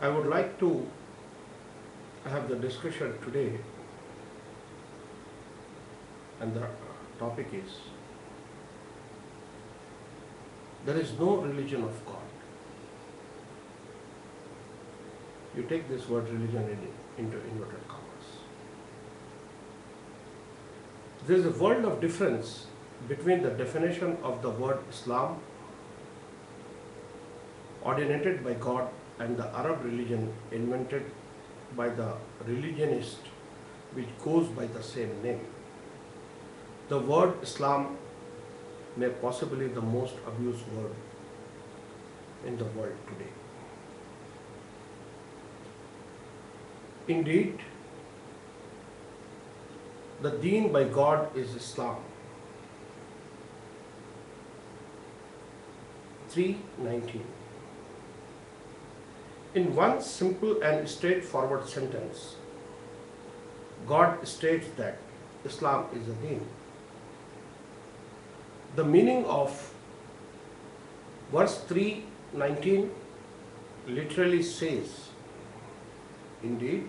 I would like to have the discussion today, and the topic is there is no religion of God. You take this word religion into inverted commas. There is a world of difference between the definition of the word Islam, ordained by God, and the Arab religion invented by the religionist, which goes by the same name. The word Islam may possibly be the most abused word in the world today. Indeed, the deen by God is Islam. 3:19. In one simple and straightforward sentence, God states that Islam is a deen. The meaning of verse 3:19 literally says, indeed,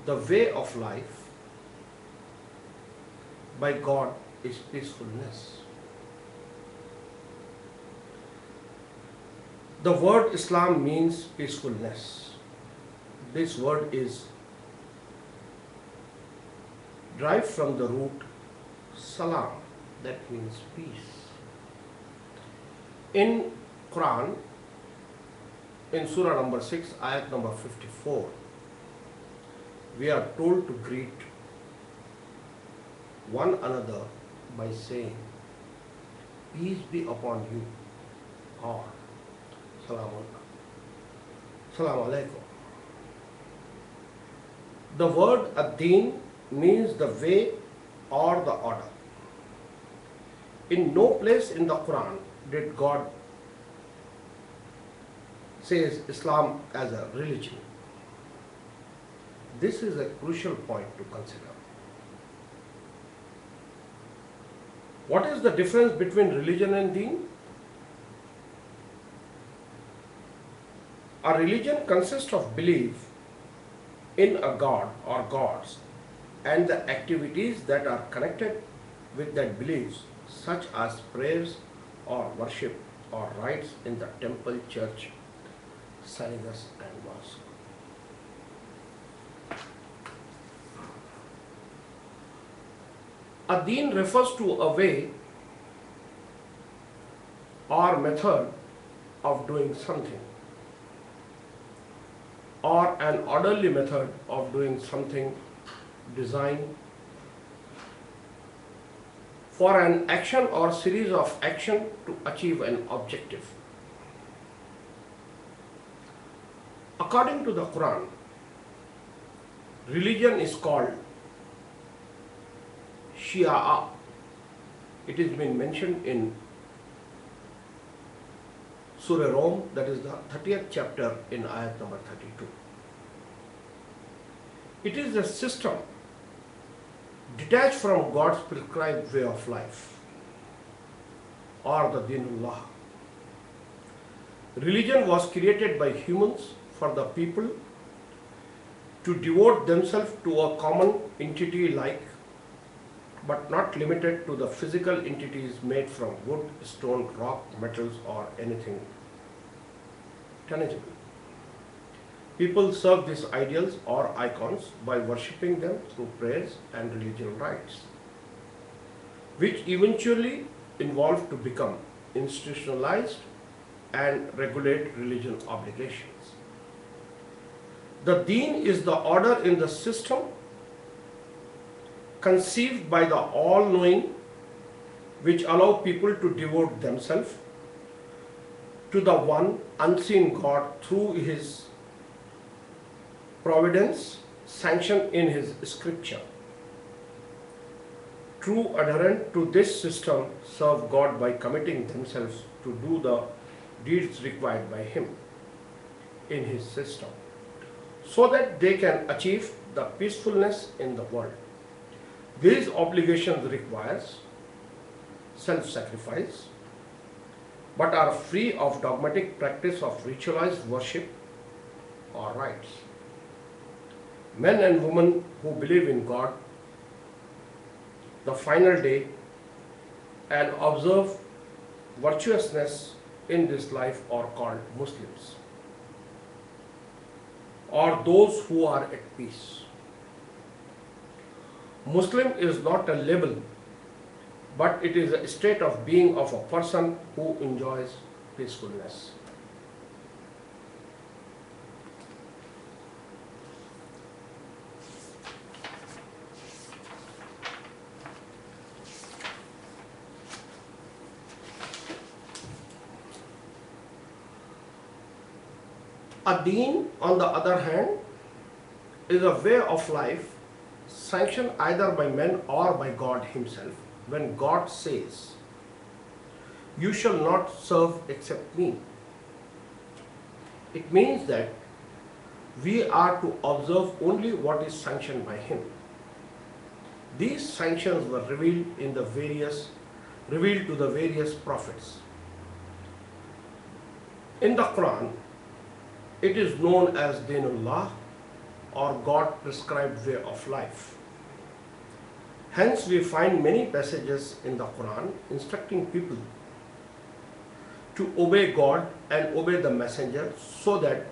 the way of life by God is peacefulness. The word Islam means peacefulness. This word is derived from the root salam, that means peace. In Quran, in Surah number 6, ayat number 54, we are told to greet one another by saying, peace be upon you, or Salam alaikum. The word ad-deen means the way or the order. In no place in the Quran did God says Islam as a religion. This is a crucial point to consider. What is the difference between religion and deen? A religion consists of belief in a god or gods and the activities that are connected with that beliefs, such as prayers or worship or rites in the temple, church, synagogues and mosque. A deen refers to a way or method of doing something, or an orderly method of doing something designed for an action or series of action to achieve an objective. According to the Quran, religion is called Shia. It has been mentioned in Surah Rum, that is the 30th chapter, in ayat number 32. It is a system detached from God's prescribed way of life, or the Dinullah. Religion was created by humans for the people to devote themselves to a common entity like, but not limited to the physical entities made from wood, stone, rock, metals or anything tangible. People serve these ideals or icons by worshipping them through prayers and religious rites, which eventually evolve to become institutionalized and regulate religion obligations. The deen is the order in the system conceived by the all-knowing, which allow people to devote themselves to the one unseen God through His providence sanctioned in His scripture. True adherents to this system serve God by committing themselves to do the deeds required by Him in His system, so that they can achieve the peacefulness in the world. These obligations requires self-sacrifice, but are free of dogmatic practice of ritualized worship or rites. Men and women who believe in God, the final day, and observe virtuousness in this life are called Muslims, or those who are at peace. Muslim is not a label, but it is a state of being of a person who enjoys peacefulness. A deen, on the other hand, is a way of life sanctioned either by men or by God Himself. When God says, "You shall not serve except me," it means that we are to observe only what is sanctioned by Him. These sanctions were revealed to the various prophets. In the Quran, it is known as Dinullah, or God prescribed way of life. Hence, we find many passages in the Quran instructing people to obey God and obey the messenger so that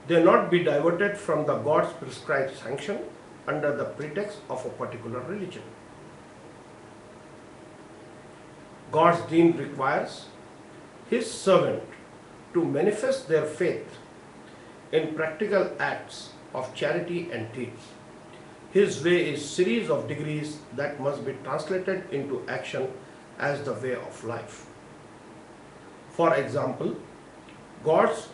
they not be diverted from the God's prescribed sanction under the pretext of a particular religion. God's deen requires His servant to manifest their faith in practical acts of charity and deeds. His way is series of degrees that must be translated into action as the way of life. For example, God's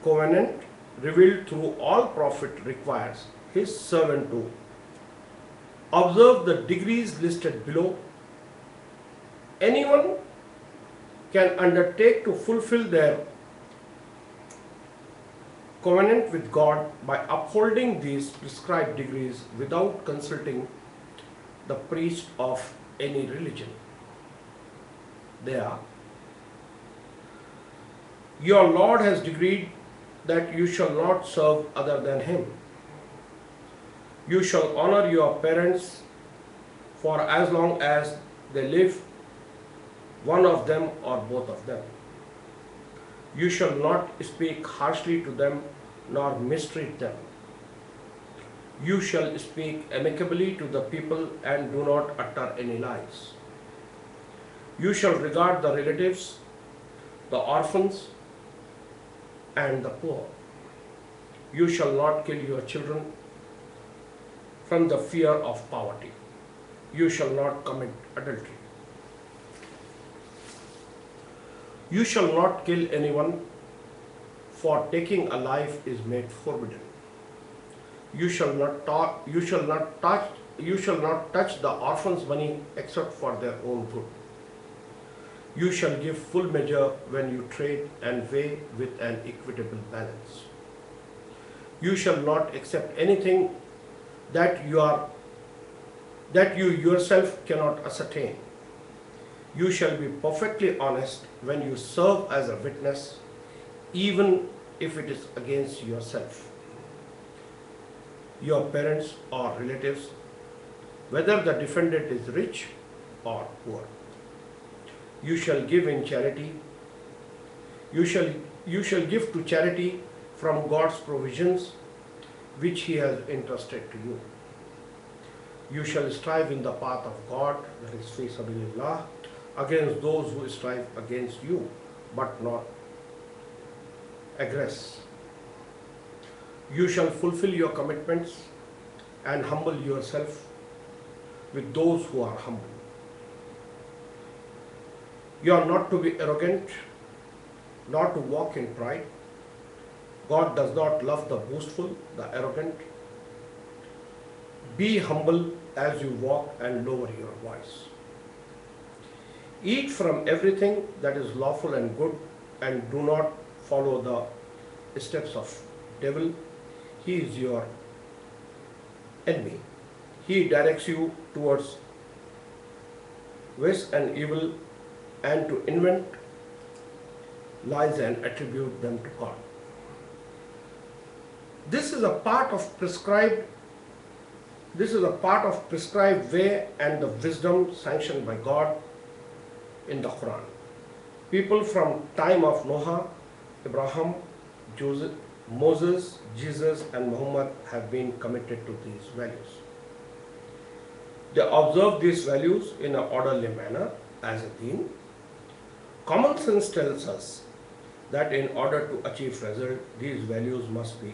covenant revealed through all prophets requires His servant to observe the degrees listed below. Anyone can undertake to fulfill their covenant with God by upholding these prescribed degrees without consulting the priest of any religion. They are: your Lord has decreed that you shall not serve other than Him. You shall honor your parents for as long as they live, one of them or both of them. You shall not speak harshly to them nor mistreat them. You shall speak amicably to the people and do not utter any lies. You shall regard the relatives, the orphans, and the poor. You shall not kill your children from the fear of poverty. You shall not commit adultery. You shall not kill anyone, for taking a life is made forbidden. You shall not touch the orphans' money except for their own good. You shall give full measure when you trade and weigh with an equitable balance. You shall not accept anything that you yourself cannot ascertain. You shall be perfectly honest when you serve as a witness, even if it is against yourself, your parents or relatives, whether the defendant is rich or poor. You shall give in charity. You shall give to charity from God's provisions, which He has entrusted to you. You shall strive in the path of God, that is fi sabilillah, against those who strive against you, but not aggress. You shall fulfill your commitments and humble yourself with those who are humble. You are not to be arrogant, not to walk in pride. God does not love the boastful, the arrogant. Be humble as you walk and lower your voice. Eat from everything that is lawful and good, and do not follow the steps of devil. He is your enemy. He directs you towards wish and evil and to invent lies and attribute them to God. This is a part of prescribed way and the wisdom sanctioned by God in the Quran. People from time of Noah, Abraham, Joseph, Moses, Jesus and Muhammad have been committed to these values. They observe these values in an orderly manner as a deen. Common sense tells us that in order to achieve result, these values must be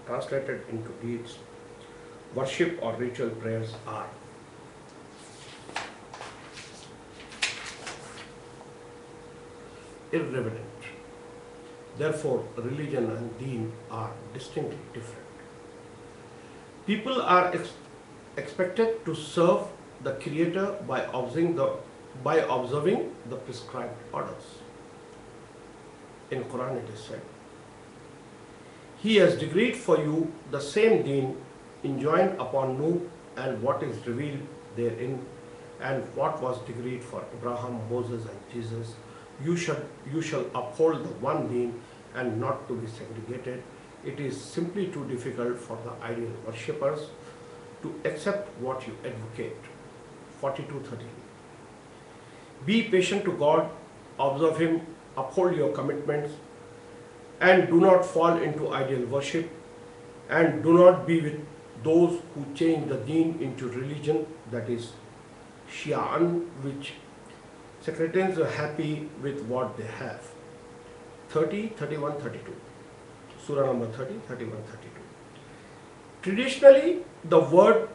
translated into deeds. Worship or ritual prayers are irrelevant. Therefore, religion and deen are distinctly different. People are expected to serve the Creator by observing the prescribed orders. In Quran it is said, He has decreed for you the same deen enjoined upon Nuh and what is revealed therein, and what was decreed for Abraham, Moses and Jesus. You shall uphold the one deen and not to be segregated. It is simply too difficult for the ideal worshippers to accept what you advocate. 42:13. Be patient to God, observe Him, uphold your commitments, and do not fall into ideal worship, and do not be with those who change the deen into religion, that is Shi'an, which sectarians are happy with what they have. 30, 31, 32. Surah number 30, 31, 32. Traditionally, the word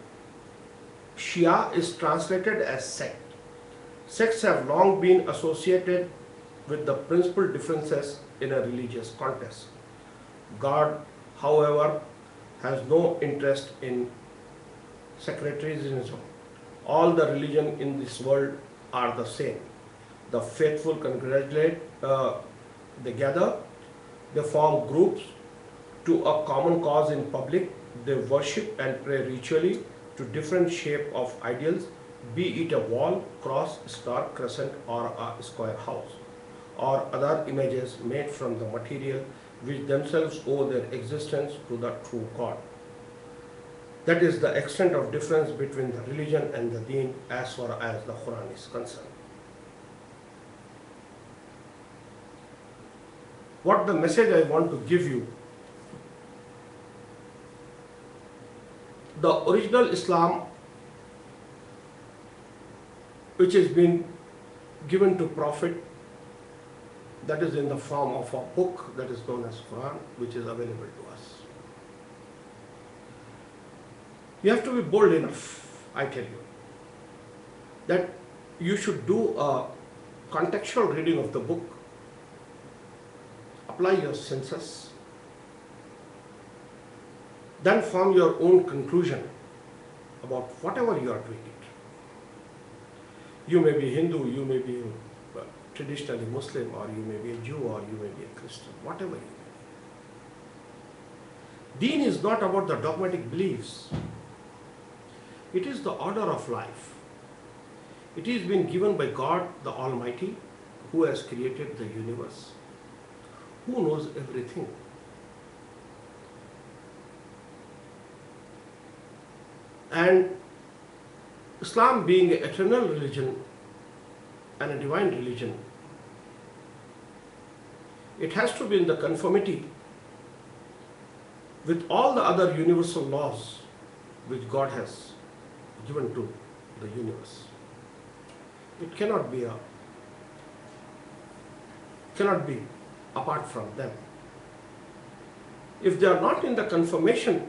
Shia is translated as sect. Sects have long been associated with the principal differences in a religious context. God, however, has no interest in sectarianism. All the religions in this world are the same. The faithful congregate, they gather, they form groups to a common cause in public, they worship and pray ritually to different shape of ideals, be it a wall, cross, star, crescent or a square house, or other images made from the material which themselves owe their existence to the true God. That is the extent of difference between the religion and the deen as far as the Quran is concerned. What the message I want to give you, the original Islam, which has been given to Prophet, that is in the form of a book that is known as Quran, which is available to us. You have to be bold enough, I tell you, that you should do a contextual reading of the book, apply your senses, then form your own conclusion about whatever you are doing it. You may be Hindu, you may be traditionally Muslim, or you may be a Jew, or you may be a Christian, whatever you may be. Deen is not about the dogmatic beliefs. It is the order of life. It is been given by God the Almighty, who has created the universe, who knows everything. And Islam being an eternal religion and a divine religion, it has to be in the conformity with all the other universal laws which God has given to the universe. It cannot be apart from them. If they are not in the conformation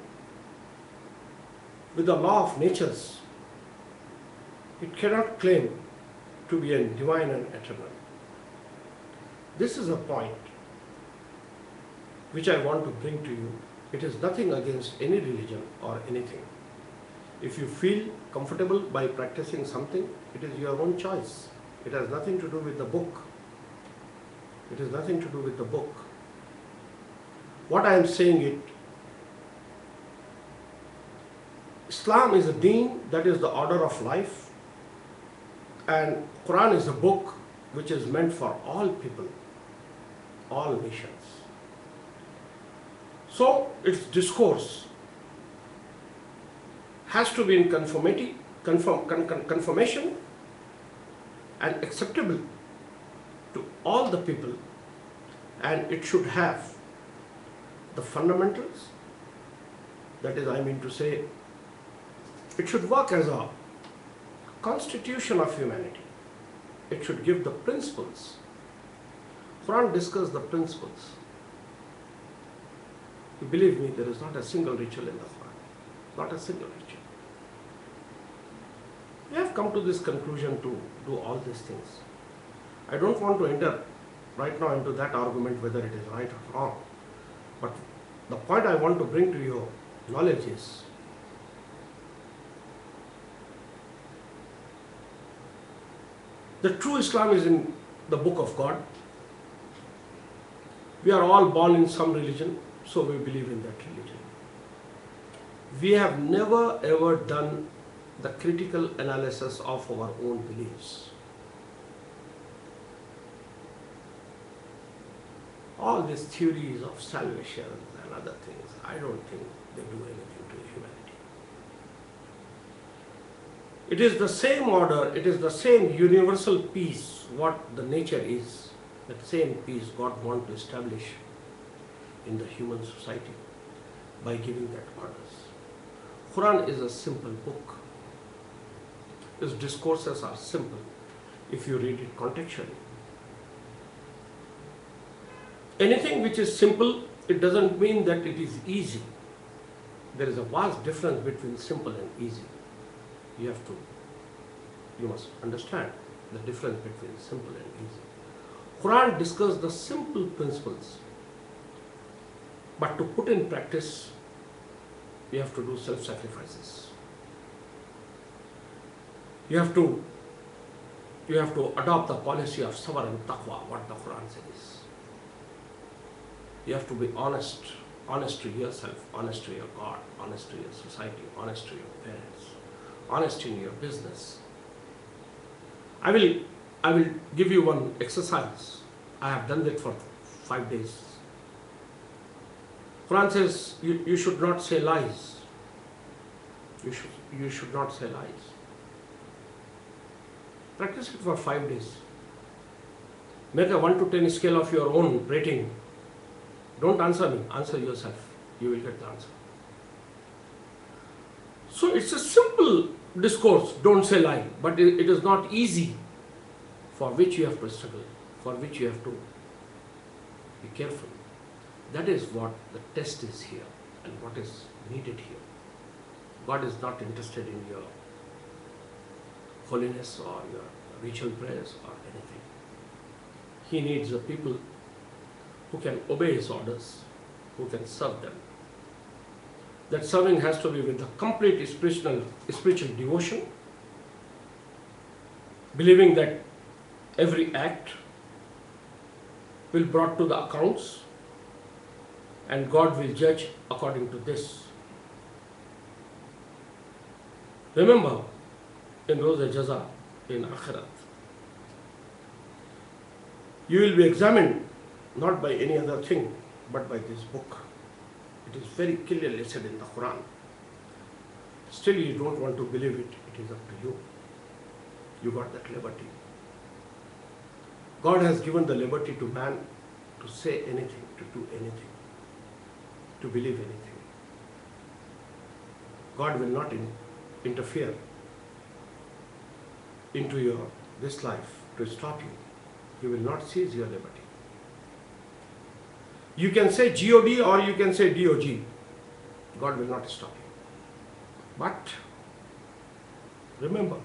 with the law of natures, it cannot claim to be a divine and eternal. This is a point which I want to bring to you. It is nothing against any religion or anything. If you feel comfortable by practicing something, it is your own choice. It has nothing to do with the book. It has nothing to do with the book. What I am saying is, Islam is a deen, that is the order of life, and Quran is a book which is meant for all people. all nations. So its discourse has to be in conformation and acceptable to all the people, and it should have the fundamentals, that is, I mean to say, it should work as a constitution of humanity. It should give the principles. Quran discusses the principles. You believe me, there is not a single ritual in the Quran. Not a single ritual. We have come to this conclusion to do all these things. I don't want to enter right now into that argument whether it is right or wrong. But the point I want to bring to your knowledge is the true Islam is in the book of God. We are all born in some religion, so we believe in that religion. We have never ever done the critical analysis of our own beliefs. All these theories of salvation and other things, I don't think they do anything to humanity. It is the same order, it is the same universal peace, what the nature is, that same peace God wants to establish in the human society by giving that orders. Quran is a simple book. Its discourses are simple if you read it contextually. Anything which is simple, it doesn't mean that it is easy. There is a vast difference between simple and easy. You must understand the difference between simple and easy. Quran discusses the simple principles, but to put in practice, you have to do self-sacrifices. You have to adopt the policy of sabr and taqwa, what the Quran says. You have to be honest to yourself, honest to your God, honest to your society, honest to your parents, honest in your business. I will give you one exercise. I have done that for 5 days. Quran says you should not say lies. You should not say lies. Practice it for 5 days. Make a 1 to 10 scale of your own rating. Don't answer me, answer yourself. You will get the answer. So it's a simple discourse, don't say lie, but it is not easy, for which you have to struggle, for which you have to be careful. That is what the test is here and what is needed here. God is not interested in your holiness or your ritual prayers or anything. He needs the people who can obey His orders, who can serve them. That serving has to be with a complete spiritual devotion, believing that every act will be brought to the accounts and God will judge according to this. Remember, in Roza Jaza, in Akhirat, you will be examined not by any other thing, but by this book. It is very clearly said in the Quran. Still you don't want to believe it, it is up to you. You got that liberty. God has given the liberty to man to say anything, to do anything, to believe anything. God will not interfere into this life to stop you. He will not seize your liberty. You can say God or you can say DOG. God will not stop you. But remember,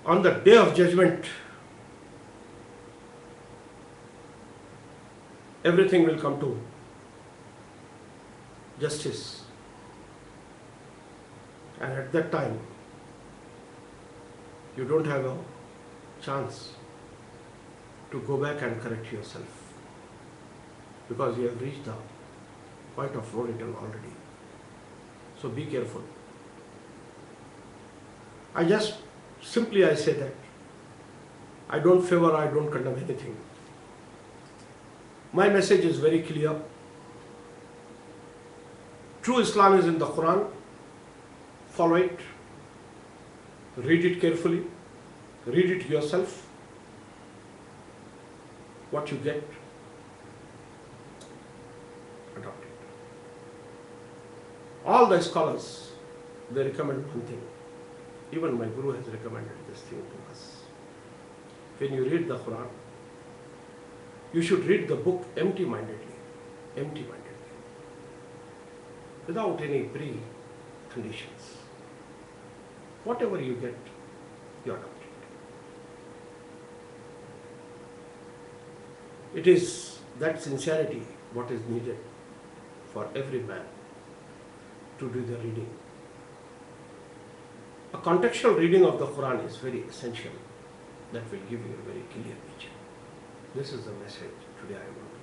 on the day of judgment, everything will come to justice. And at that time, you don't have a chance to go back and correct yourself, because you have reached the point of no return already. So be careful. I say that I don't favor, I don't condemn anything. My message is very clear. True Islam is in the Quran. Follow it. Read it carefully. Read it yourself. What you get, adopt it. All the scholars, they recommend one thing. Even my Guru has recommended this thing to us. When you read the Quran, you should read the book empty-mindedly, without any pre-conditions. Whatever you get, you adopt it. It is that sincerity what is needed for every man to do the reading. A contextual reading of the Quran is very essential. That will give you a very clear picture. This is the message today I want to